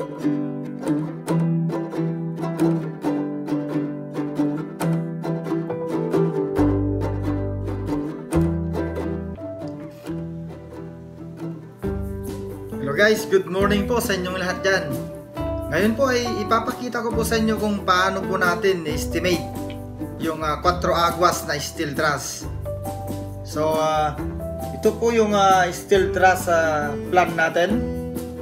Hello guys, good morning po sa inyong lahat dyan. Ngayon po ay ipapakita ko po sa inyo kung paano po natin estimate yung 4 aguas na steel truss. So ito po yung steel truss plan natin,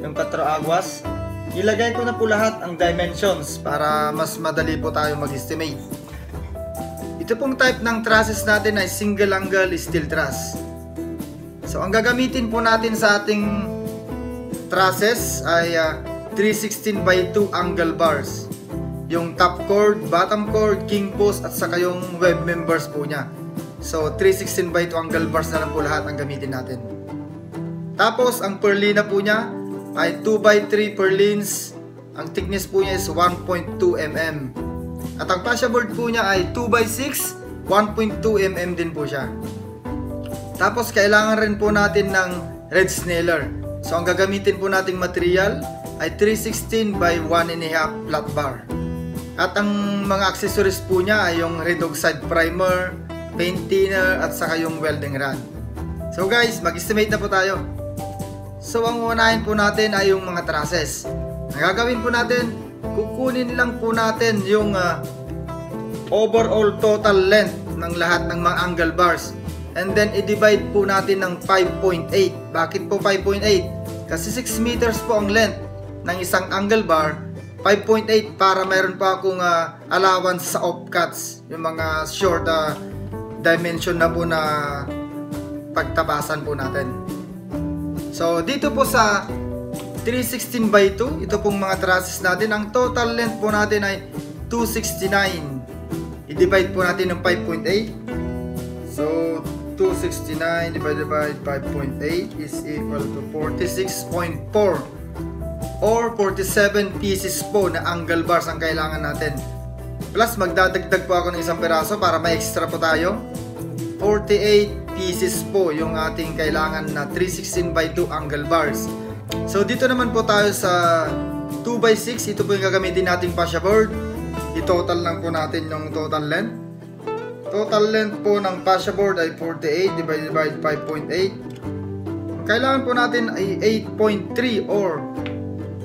yung 4 aguas. Ilagay ko na po lahat ang dimensions para mas madali po tayo mag-estimate. Ito pong type ng trusses natin ay single angle steel truss. So ang gagamitin po natin sa ating trusses ay 316 by 2 angle bars. Yung top chord, bottom chord, king post at saka yung web members po niya. So 316 by 2 angle bars na lang po lahat ang gamitin natin. Tapos ang purlina po niya ay 2 by 3 purlins. Ang thickness po niya is 1.2 mm. At ang fascia board po niya ay 2 by 6, 1.2 mm din po siya. Tapos kailangan rin po natin ng Red's nailer. So ang gagamitin po nating material ay 316 by 1.5 flat bar. At ang mga accessories po niya ay yung red oxide primer, paint thinner at saka yung welding rod. So guys, mag-estimate na po tayo. So ang unahin po natin ay yung mga trusses. Ang gagawin po natin, kukunin lang po natin yung overall total length ng lahat ng mga angle bars. And then i-divide po natin ng 5.8. Bakit po 5.8? Kasi 6 meters po ang length ng isang angle bar. 5.8 para mayroon pa akong allowance sa offcuts. Yung mga short dimension na po na pagtabasan po natin. So dito po sa 316 by 2, ito pong mga trusses natin. Ang total length po natin ay 269. I-divide po natin ng 5.8. So 269 divided by 5.8 is equal to 46.4 or 47 pieces po na angle bars ang kailangan natin. Plus magdadagdag po ako ng isang peraso para may extra po tayo. 48 pieces po yung ating kailangan na 316 by 2 angle bars. So dito naman po tayo sa 2 by 6. Ito po yung gagamitin nating fascia board. I-total lang po natin yung total length. Total length po ng fascia board ay 48 divided by 5.8. Kailangan po natin ay 8.3 or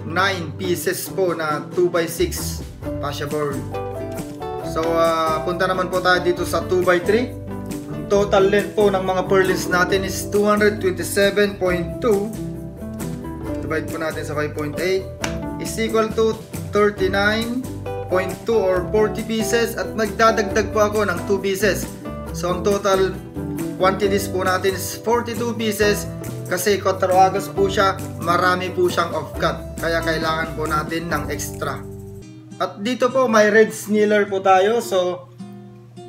9 pieces po na 2 by 6 fascia board. So punta naman po tayo dito sa 2 by 3. Ang total length po ng mga purlins natin is 227.2. Divide po natin sa 5.8 is equal to 39.2 or 40 pieces at magdadagdag po ako ng 2 pieces. So ang total quantities po natin is 42 pieces kasi 4 aguas po siya, marami po siyang offcut kaya kailangan po natin ng extra. At dito po may Red's nailer po tayo, so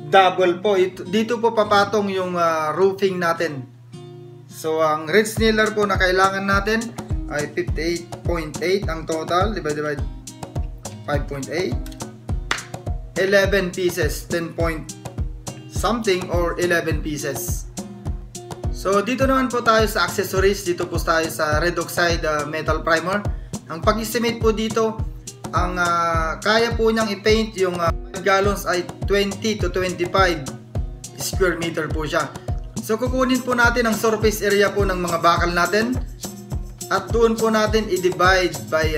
double po. Dito po papatong yung roofing natin. So ang Red's nailer po na kailangan natin ay 58.8 ang total divided by 5.8. 11 pieces, 10 point something or 11 pieces. So dito naman po tayo sa accessories. Dito po tayo sa red oxide metal primer. Ang pag-estimate po dito, ang kaya po niyang i-paint yung 5 gallons ay 20 to 25 square meter po siya. So kukunin po natin ang surface area po ng mga bakal natin at doon po natin i-divide by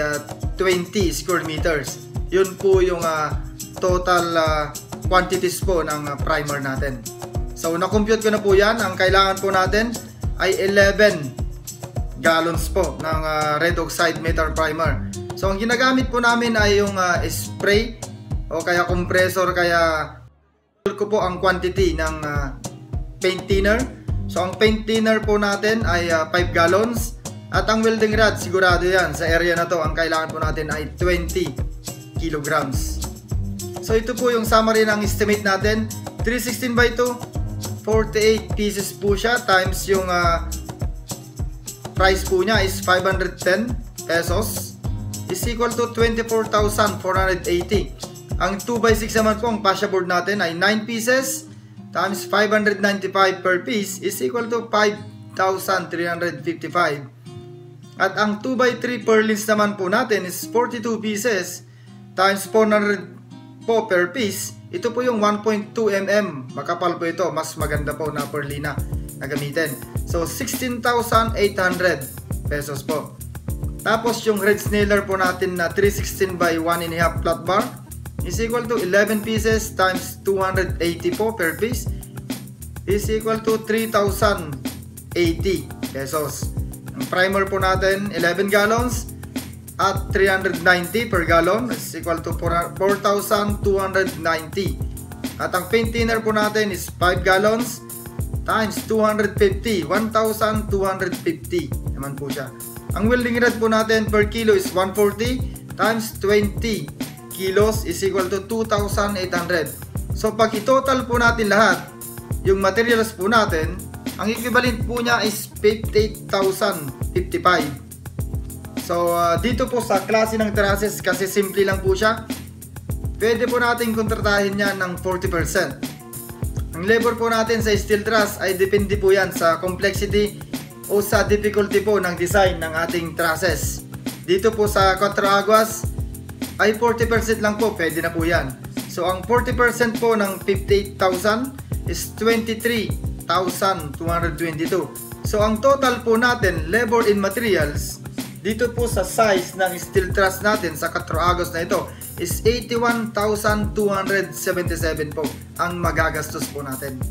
20 square meters. Yun po yung total quantities po ng primer natin. So na-compute ko na po yan. Ang kailangan po natin ay 11 gallons po ng red oxide metal primer. So ang ginagamit po namin ay yung spray o kaya compressor, kaya ko po ang quantity ng paint thinner. So ang paint thinner po natin ay 5 gallons at ang welding rod, sigurado yan sa area na to, ang kailangan po natin ay 20 kilograms. So ito po yung summary ng estimate natin. 316 by 2, 48 pieces po siya times yung price po niya is 510 pesos is equal to 24,480. Ang 2 by 6 naman po ang fascia board natin ay 9 pieces times 595 per piece is equal to 5,355. At ang 2x3 purlins naman po natin is 42 pieces times 400 po per piece. Ito po yung 1.2 mm. Makapal po ito. Mas maganda po na purlina na gamitin. So 16,800 pesos po. Tapos yung red snailer po natin na 316 by 1.5 flat bar is equal to 11 pieces times 280 po per piece is equal to 3,080 pesos. Ang primer po natin 11 gallons at 390 per gallon is equal to 4,290. At ang paint thinner po natin is 5 gallons times 250, 1,250 naman po siya. Ang welding rod po natin per kilo is 140 times 20 kilos is equal to 2,800. So pag i-total po natin lahat, yung materials po natin, ang equivalent po niya is 58,055. So dito po sa klase ng trusses, kasi simple lang po siya, pwede po natin kontratahin niya ng 40%. Ang labor po natin sa steel truss ay depende po yan sa complexity o sa difficulty po ng design ng ating trusses. Dito po sa 4 aguas ay 40% lang po, pwede na po yan. So ang 40% po ng 58,000 is 23,222. So ang total po natin, labor in materials, dito po sa size ng steel truss natin sa 4 aguas na ito is 81,277 po ang magagastos po natin.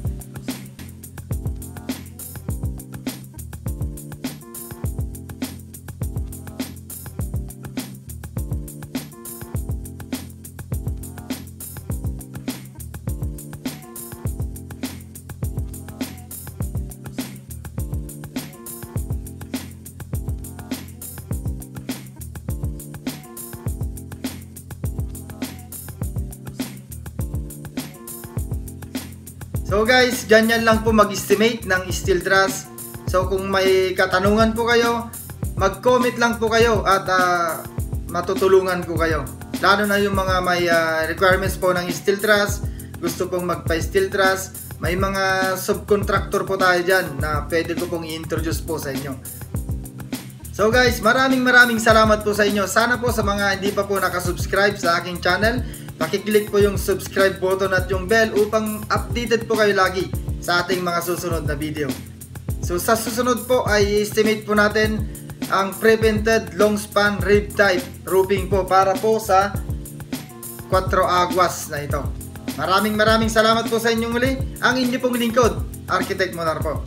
So guys, ganyan lang po mag-estimate ng steel truss. So kung may katanungan po kayo, mag-comment lang po kayo at matutulungan ko kayo. Lalo na yung mga may requirements po ng steel truss, gusto pong magpa-steel truss, may mga subcontractor po tayo dyan na pwede ko pong i-introduce po sa inyo. So guys, maraming salamat po sa inyo. Sana po sa mga hindi pa po nakasubscribe sa aking channel, pakiclick po yung subscribe button at yung bell upang updated po kayo lagi sa ating mga susunod na video. So sa susunod po ay estimate po natin ang pre-painted long span rib type roofing po para po sa 4 aguas na ito. Maraming salamat po sa inyong muli. Ang inyo pong lingkod, Architect Monar po.